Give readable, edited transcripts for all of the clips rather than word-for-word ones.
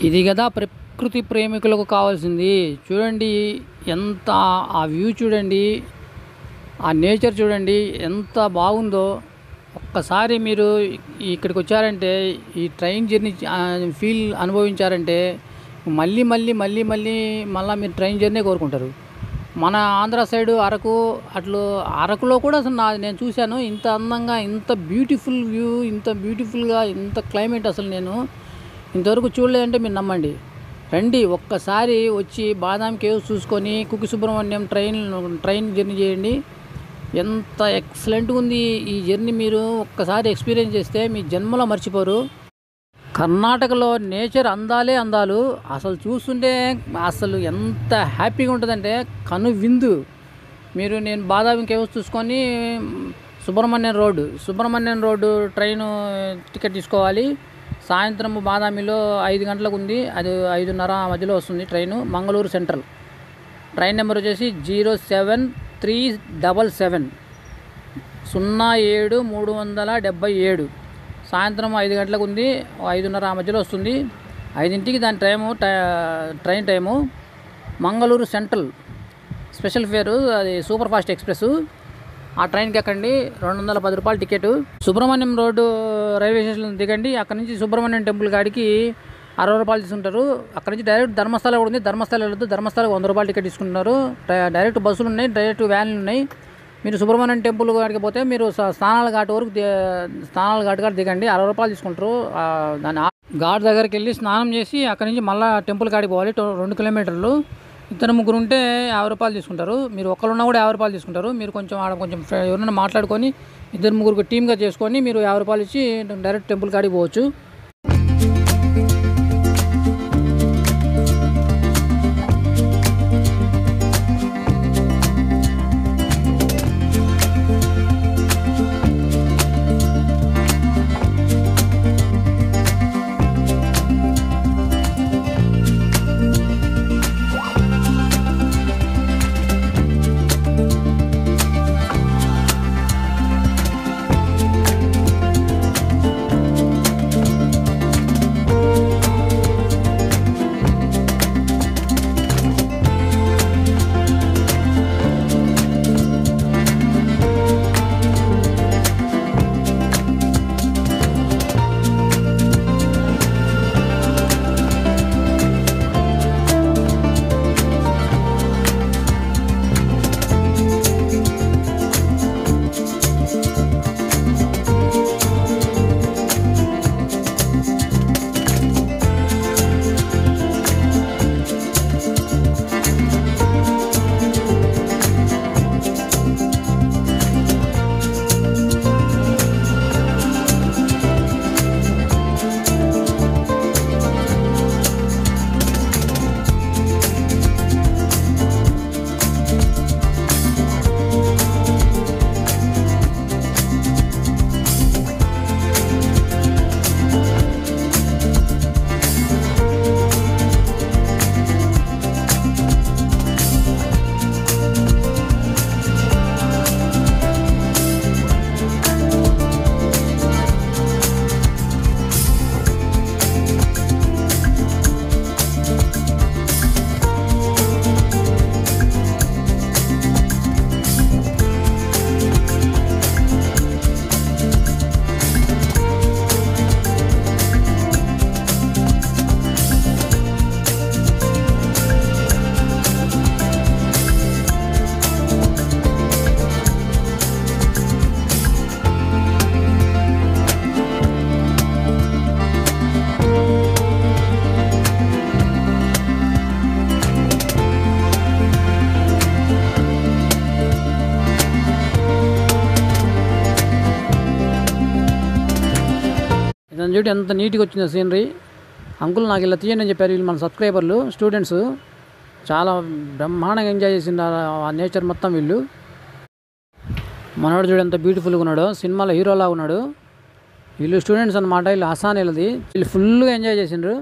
ఇది కదా ప్రకృతి ప్రేమికులకు కావాల్సింది. చూడండి ఎంత ఆ వ్యూ చూడండి, ఆ నేచర్ చూడండి ఎంత బాగుందో. ఒక్కసారి మీరు ఇక్కడికి వచ్చారంటే ఈ ట్రైన్ జర్నీ ఫీల్ అనుభవించారంటే మళ్ళీ మళ్ళీ మళ్ళీ మళ్ళీ మళ్ళీ మీరు ట్రైన్ జర్నీ కోరుకుంటారు. మన ఆంధ్ర సైడు అరకు అరకులో కూడా అసలు నేను చూశాను ఇంత అందంగా, ఇంత బ్యూటిఫుల్ వ్యూ, ఇంత బ్యూటిఫుల్గా, ఇంత క్లైమేట్ అసలు నేను ఇంతవరకు చూడలేదంటే మీరు నమ్మండి. రండి ఒక్కసారి వచ్చి బాదాం కేవ్స్ చూసుకొని కుక్కి సుబ్రహ్మణ్యం ట్రైన్ జర్నీ చేయండి. ఎంత ఎక్సలెంట్గా ఉంది ఈ జర్నీ. మీరు ఒక్కసారి ఎక్స్పీరియన్స్ చేస్తే మీ జన్మలో మర్చిపోరు. కర్ణాటకలో నేచర్ అందాలే అందాలు. అసలు చూస్తుంటే అసలు ఎంత హ్యాపీగా ఉంటుందంటే కను విందు. నేను బాదాం కేవ్స్ చూసుకొని సుబ్రహ్మణ్యం రోడ్డు ట్రైన్ టికెట్ తీసుకోవాలి. సాయంత్రం బాదామిలో 5 గంటలకు ఉంది, అది 5:30 మధ్యలో వస్తుంది train. Mangaluru central. Train number వచ్చేసి 07377 07377. సాయంత్రం 5 గంటలకు ఉంది, 5:30 మధ్యలో వస్తుంది. 5ంటికి దాని train time. Mangaluru central special fare, అది సూపర్ ఫాస్ట్ ఎక్స్ప్రెస్. ఆ ట్రైన్కి ఎక్కండి, 210 రూపాయలు ticket. Subrahmanyam road railway station దిగండి. అక్కడ నుంచి సుబ్రహ్మణ్యం టెంపుల్ కాడికి 60 రూపాయలు తీసుకుంటారు. అక్కడ నుంచి డైరెక్ట్ ధర్మస్థల కూడా ఉంది, ధర్మస్థల వెళ్ళొద్దు, ధర్మస్థలకు 100 రూపాయలు టికెట్ తీసుకుంటున్నారు. డైరెక్ట్ బస్సులు ఉన్నాయి, డైరెక్ట్ వ్యాన్లు ఉన్నాయి. మీరు సుబ్రహ్మణ్యం టెంపుల్ కాడికి పోతే మీరు స్నానాల ఘాట్ కాడ దిగండి, 60 రూపాయలు తీసుకుంటారు. దాని ఘాట్ దగ్గరికి వెళ్ళి స్నానం చేసి అక్కడి నుంచి మళ్ళీ టెంపుల్ కాడికి పోవాలి. 2 కిలోమీటర్లు. 2-3 ఉంటే 50 రూపాయలు తీసుకుంటారు. మీరు ఒక్కరున్నా కూడా 50 రూపాయలు తీసుకుంటారు. మీరు కొంచెం ఎవరైనా మాట్లాడుకొని 2-3 టీమ్గా చేసుకొని మీరు 50 రూపాయలు ఇచ్చి డైరెక్ట్ టెంపుల్ కాడికి పోవచ్చు. ఇదని చూడండి ఎంత నీట్గా వచ్చింది సీనరీ. అంకుల్ నాకు ఇలా తీయండి అని చెప్పారు. వీళ్ళు మన సబ్స్క్రైబర్లు, స్టూడెంట్స్ చాలా బ్రహ్మాండంగా ఎంజాయ్ చేసింది ఆ నేచర్ మొత్తం. వీళ్ళు మనోడు చూడు ఎంత బ్యూటిఫుల్గా ఉన్నాడు, సినిమాలో హీరోలా ఉన్నాడు. వీళ్ళు స్టూడెంట్స్ అనమాట, వీళ్ళు అసానీలది. వీళ్ళు ఫుల్గా ఎంజాయ్ చేసిండ్రు.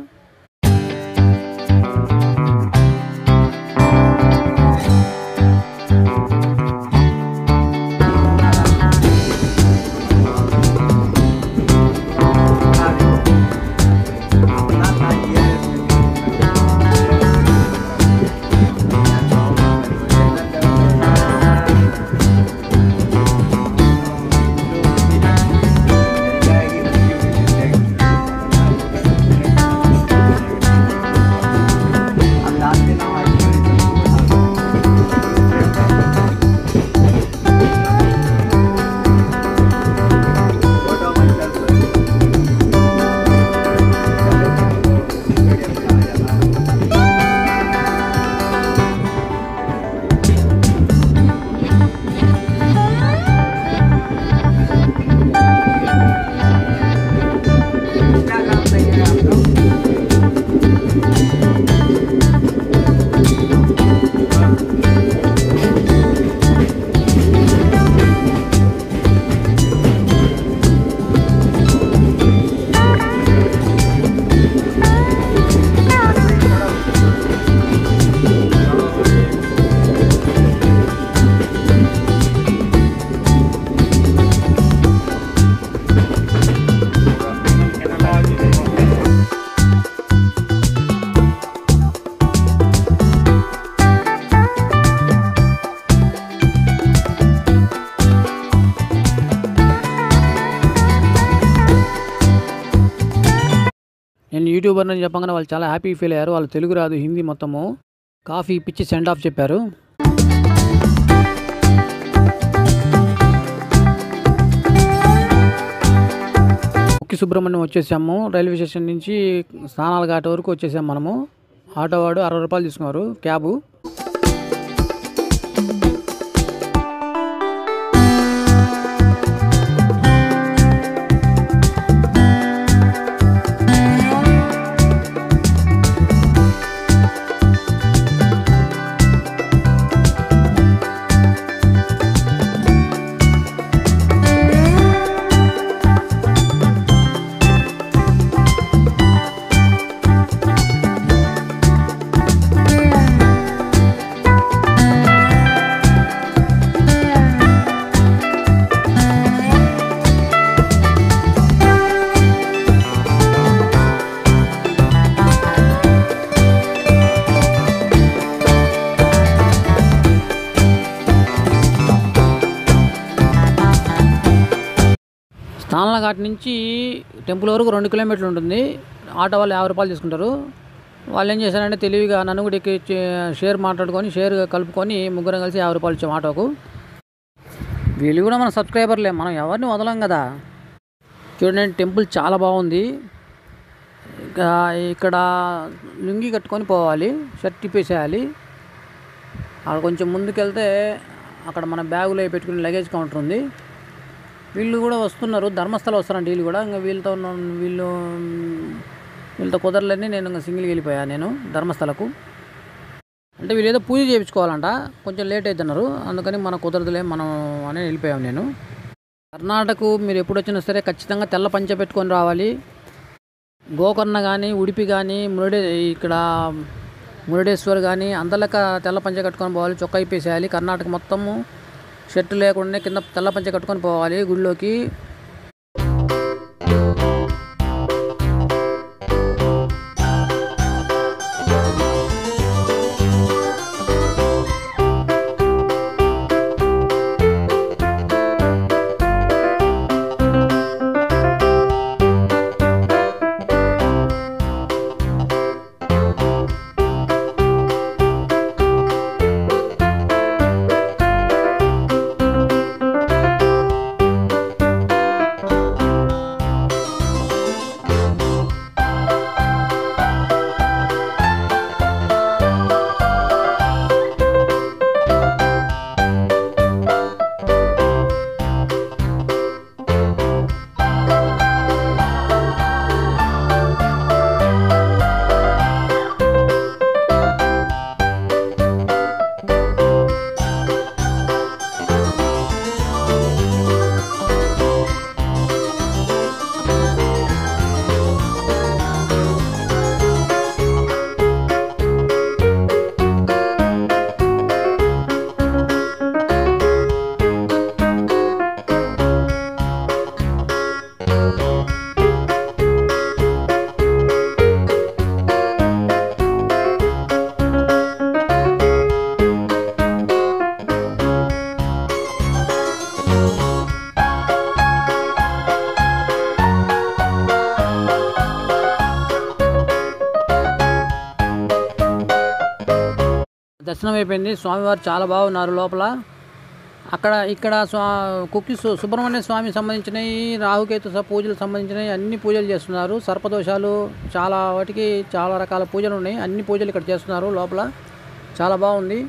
యూట్యూబర్ అని చెప్పగానే వాళ్ళు చాలా హ్యాపీ ఫీల్ అయ్యారు. వాళ్ళు తెలుగు రాదు, హిందీ మొత్తము. కాఫీ ఇప్పించి సెండ్ ఆఫ్ చెప్పారు. ముక్కి సుబ్రహ్మణ్యం వచ్చేసాము. రైల్వే స్టేషన్ నుంచి స్నానాల ఘాట్ వరకు వచ్చేసాము మనము. ఆటో వాడు 60 రూపాయలు తీసుకున్నారు క్యాబు. స్నానాల ఘాట్ నుంచి టెంపుల్ వరకు 2 కిలోమీటర్లు ఉంటుంది. ఆటో వాళ్ళు 50 రూపాయలు తీసుకుంటారు. వాళ్ళు ఏం చేశారంటే తెలివిగా నన్ను కూడా ఎక్కి షేర్ మాట్లాడుకొని షేర్ కలుపుకొని ముగ్గురం కలిసి 50 రూపాయలు ఇచ్చాం ఆటోకు. వీళ్ళు కూడా మన సబ్స్క్రైబర్లే, మనం ఎవరిని వదలం కదా. చూడండి టెంపుల్ చాలా బాగుంది. ఇక్కడ లుంగి కట్టుకొని పోవాలి, షర్ట్ తిప్పేసేయాలి. అక్కడ కొంచెం ముందుకెళ్తే అక్కడ మన బ్యాగులో పెట్టుకునే లగేజ్ కౌంటర్ ఉంది. వీళ్ళు కూడా వస్తున్నారు, ధర్మస్థలం వస్తారంట వీళ్ళు కూడా. ఇంకా వీళ్ళతో కుదరలేని నేను ఇంకా సింగిల్కి వెళ్ళిపోయాను నేను ధర్మస్థలకు. అంటే వీళ్ళు ఏదో పూజ చేయించుకోవాలంట, కొంచెం లేట్ అవుతున్నారు, అందుకని మన కుదరదులే మనం అని వెళ్ళిపోయాము నేను. కర్ణాటక మీరు ఎప్పుడు వచ్చినా సరే ఖచ్చితంగా తెల్ల పంచ పెట్టుకొని రావాలి. గోకర్ణ కానీ, ఉడిపి కానీ, ఇక్కడ మురుడేశ్వర్ కానీ అందరిక తెల్ల పంచ కట్టుకొని పోవాలి, చొక్కా ఇప్పేసేయాలి. కర్ణాటక మొత్తము షర్టు లేకుండా కింద తెల్ల పంచ కట్టుకొని పోవాలి గుడిలోకి. దర్శనం అయిపోయింది. స్వామివారు చాలా బాగున్నారు లోపల. ఇక్కడ కుక్కి సుబ్రహ్మణ్య స్వామి సంబంధించినవి, రాహుకేతు పూజలు సంబంధించినవి అన్ని పూజలు చేస్తున్నారు. సర్పదోషాలు చాలా వాటికి చాలా రకాల పూజలు ఉన్నాయి, అన్ని పూజలు ఇక్కడ చేస్తున్నారు లోపల. చాలా బాగుంది.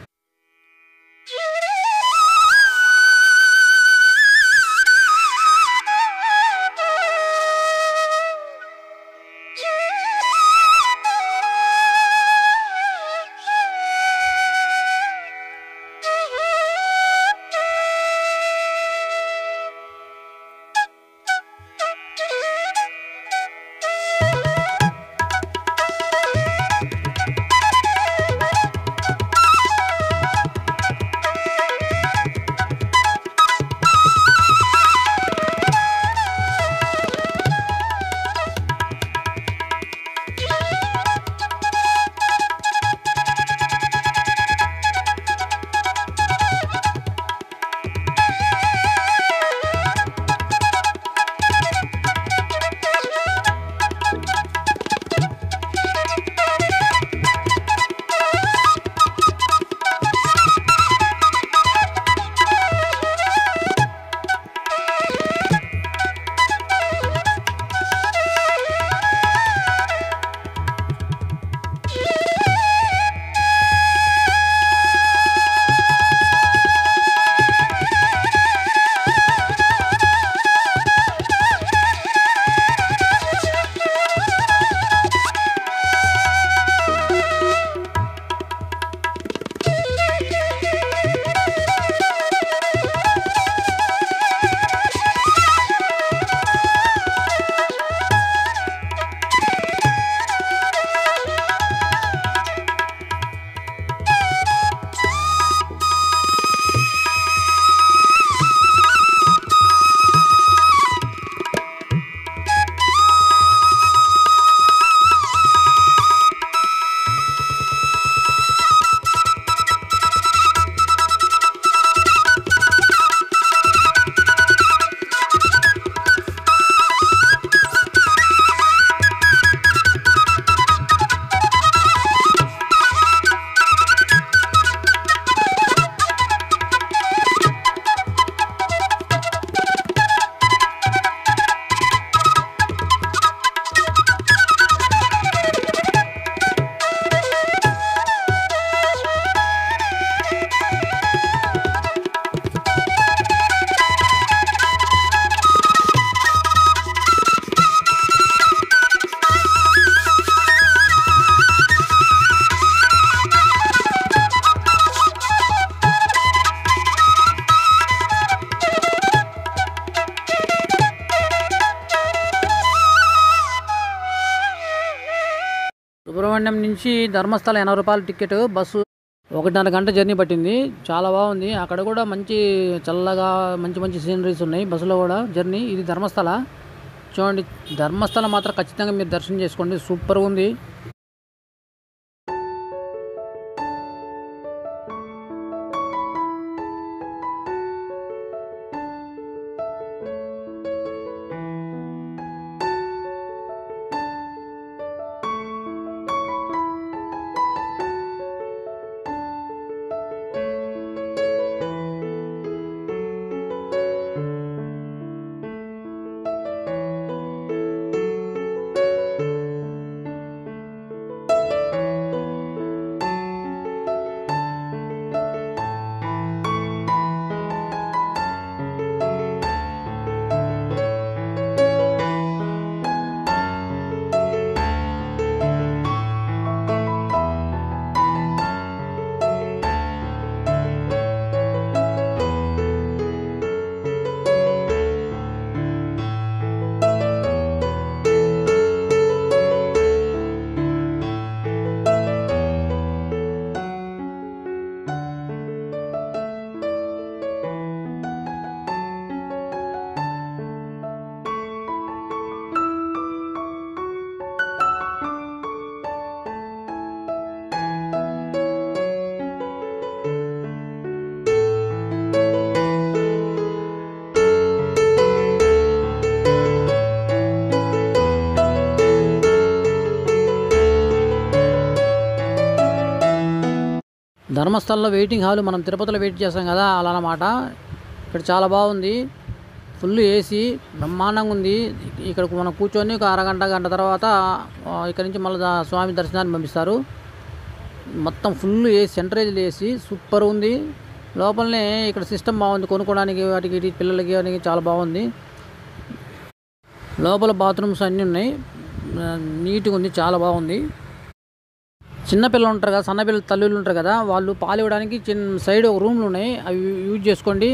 నుంచి ధర్మస్థల 80 రూపాయల టికెట్ బస్సు. 1.5 గంట జర్నీ పట్టింది. చాలా బాగుంది. అక్కడ కూడా మంచి చల్లగా మంచి మంచి సీనరీస్ ఉన్నాయి బస్సులో కూడా జర్నీ. ఇది ధర్మస్థల. చూడండి, ధర్మస్థల మాత్రం ఖచ్చితంగా మీరు దర్శనం చేసుకోండి, సూపర్గా ఉంది. ధర్మస్థలంలో వెయిటింగ్ హాల్ మనం తిరుపతిలో వెయిట్ చేస్తాం కదా, అలా అన్నమాట. ఇక్కడ చాలా బాగుంది. ఫుల్ ఏసీ, బ్రహ్మాండంగా ఉంది. ఇక్కడ మనం కూర్చొని ఒక అరగంట గంట తర్వాత ఇక్కడ నుంచి మళ్ళీ స్వామి దర్శనాన్ని పంపిస్తారు. మొత్తం ఫుల్ ఏసీ, సెంట్రైజ్ ఏసీ, సూపర్ ఉంది. లోపలనే ఇక్కడ సిస్టమ్ బాగుంది, కొనుక్కోవడానికి వాటికి పిల్లలకి వాటికి చాలా బాగుంది. లోపల బాత్రూమ్స్ అన్నీ ఉన్నాయి, నీట్గా ఉంది, చాలా బాగుంది. చిన్నపిల్లలు ఉంటారు కదా, సన్నపిల్లలు తల్లులు ఉంటారు కదా, వాళ్ళు పాలు ఇవ్వడానికి చిన్న సైడ్ ఒక రూమ్లు ఉన్నాయి, అవి యూజ్ చేసుకోండి.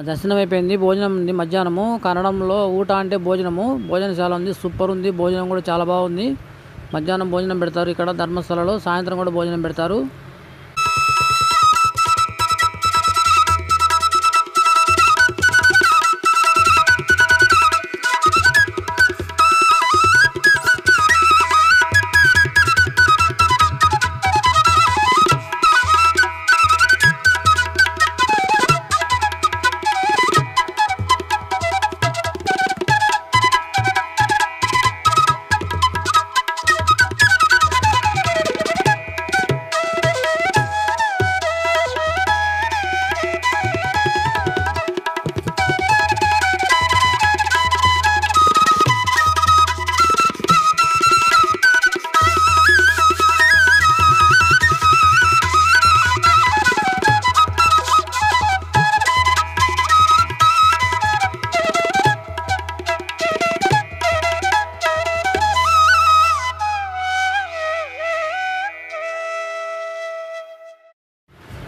దర్శనం అయిపోయింది. భోజనం ఉంది మధ్యాహ్నము. కన్నడంలో ఊట అంటే భోజనము. భోజనశాల ఉంది, సూపర్ ఉంది. భోజనం కూడా చాలా బాగుంది. మధ్యాహ్నం భోజనం పెడతారు ఇక్కడ ధర్మస్థలలో, సాయంత్రం కూడా భోజనం పెడతారు.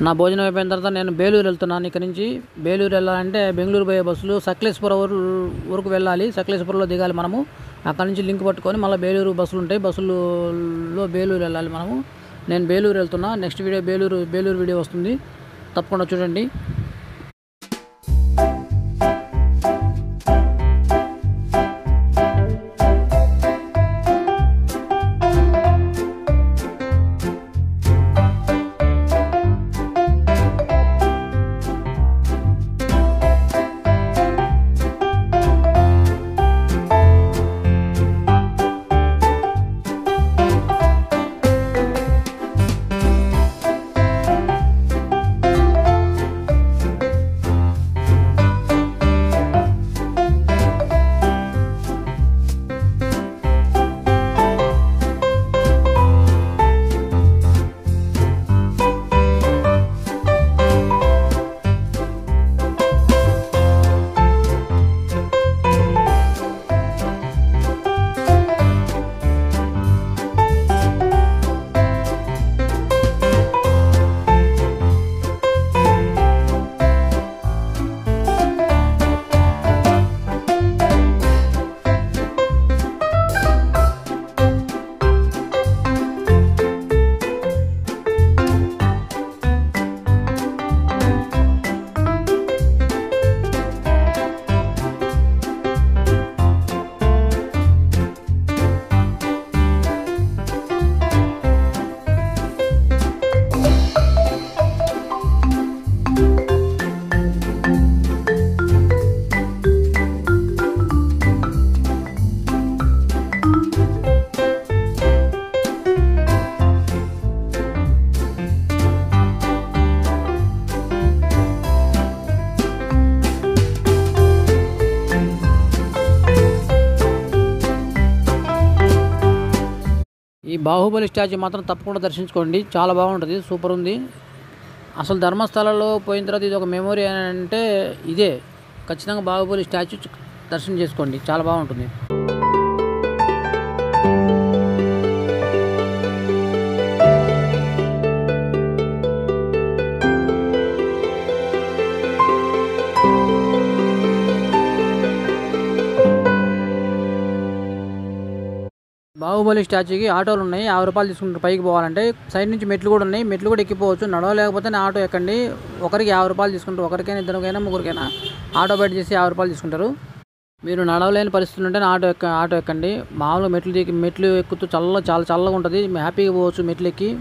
నా భోజనం అయిపోయిన తర్వాత నేను బేలూరు వెళ్తున్నాను. ఇక్కడ నుంచి బేలూరు వెళ్ళాలంటే బెంగళూరు పోయే బస్సులు సకలేశ్వరం వరకు వెళ్ళాలి. సకలేశ్వరంలో దిగాలి మనము. అక్కడ నుంచి లింక్ పట్టుకొని మళ్ళీ బేలూరు బస్సులు ఉంటాయి. బస్సుల్లో బేలూరు వెళ్ళాలి మనము. నేను బేలూరు వెళ్తున్నా. నెక్స్ట్ వీడియో బేలూరు వీడియో వస్తుంది, తప్పకుండా చూడండి. ఈ బాహుబలి స్టాచ్యూ మాత్రం తప్పకుండా దర్శించుకోండి, చాలా బాగుంటుంది, సూపర్ ఉంది. అసలు ధర్మస్థలంలో పోయిన తర్వాత ఇది ఒక మెమొరీ అని అంటే ఇదే. ఖచ్చితంగా బాహుబలి స్టాచ్యూ దర్శనం చేసుకోండి, చాలా బాగుంటుంది. బాహుబలి స్టాచ్యూకి ఆటోలు ఉన్నాయి, 50 రూపాయలు తీసుకుంటారు పైకి పోవాలంటే. సైడ్ నుంచి మెట్లు కూడా ఉన్నాయి, మెట్లు కూడా ఎక్కిపోవచ్చు. నడవలేకపోతే ఆటో ఎక్కండి. ఒకరికి 50 రూపాయలు తీసుకుంటారు, ఒకరికైనా ఇద్దరికైనా ముగ్గురికైనా ఆటో బయట చేసి 50 రూపాయలు తీసుకుంటారు. మీరు నడవలేని పరిస్థితులు ఉంటే ఆటో ఎక్కండి. మామూలుగా మెట్లు ఎక్కుతూ చాలా చల్లగా ఉంటుంది, హ్యాపీగా పోవచ్చు మెట్లు ఎక్కి.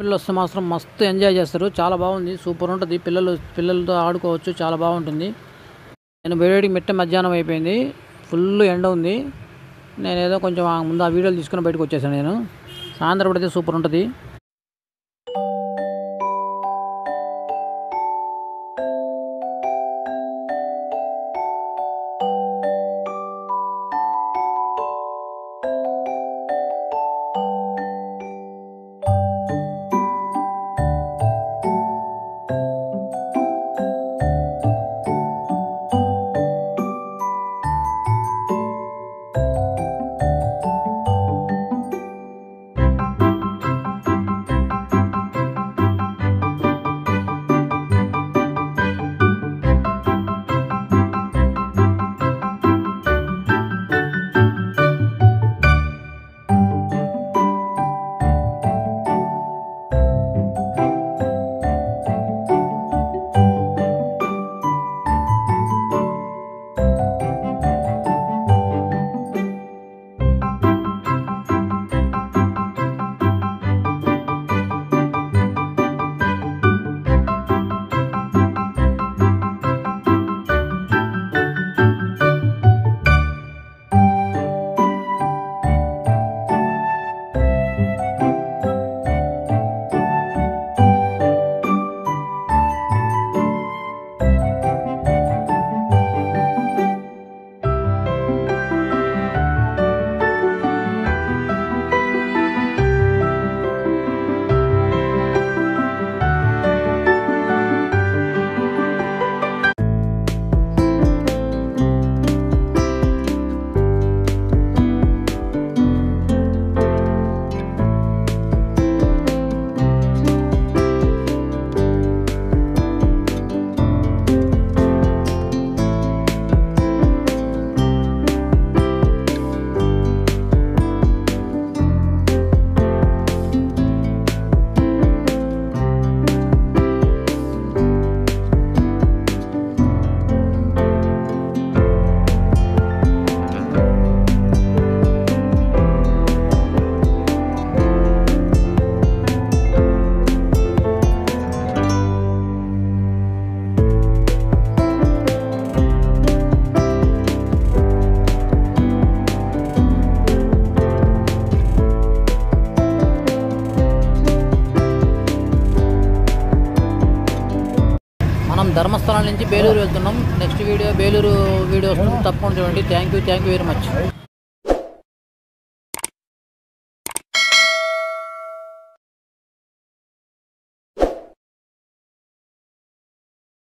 పిల్లలు వస్తే మాత్రం మస్తు ఎంజాయ్ చేస్తారు, చాలా బాగుంది, సూపర్ ఉంటుంది. పిల్లలతో ఆడుకోవచ్చు, చాలా బాగుంటుంది. నేను బయటికి మధ్యాహ్నం అయిపోయింది, ఫుల్ ఎండ ఉంది. నేను ఏదో కొంచెం ముందు ఆ వీడియోలు తీసుకుని బయటకు వచ్చేసాను. నేను సాయంత్రం పడితే సూపర్ ఉంటుంది. ధర్మస్థలం నుంచి బేలూరు వెళ్తున్నాం. నెక్స్ట్ వీడియో బేలూరు వీడియో వస్తుంది, తప్పకుండా చూడండి. Thank you very much.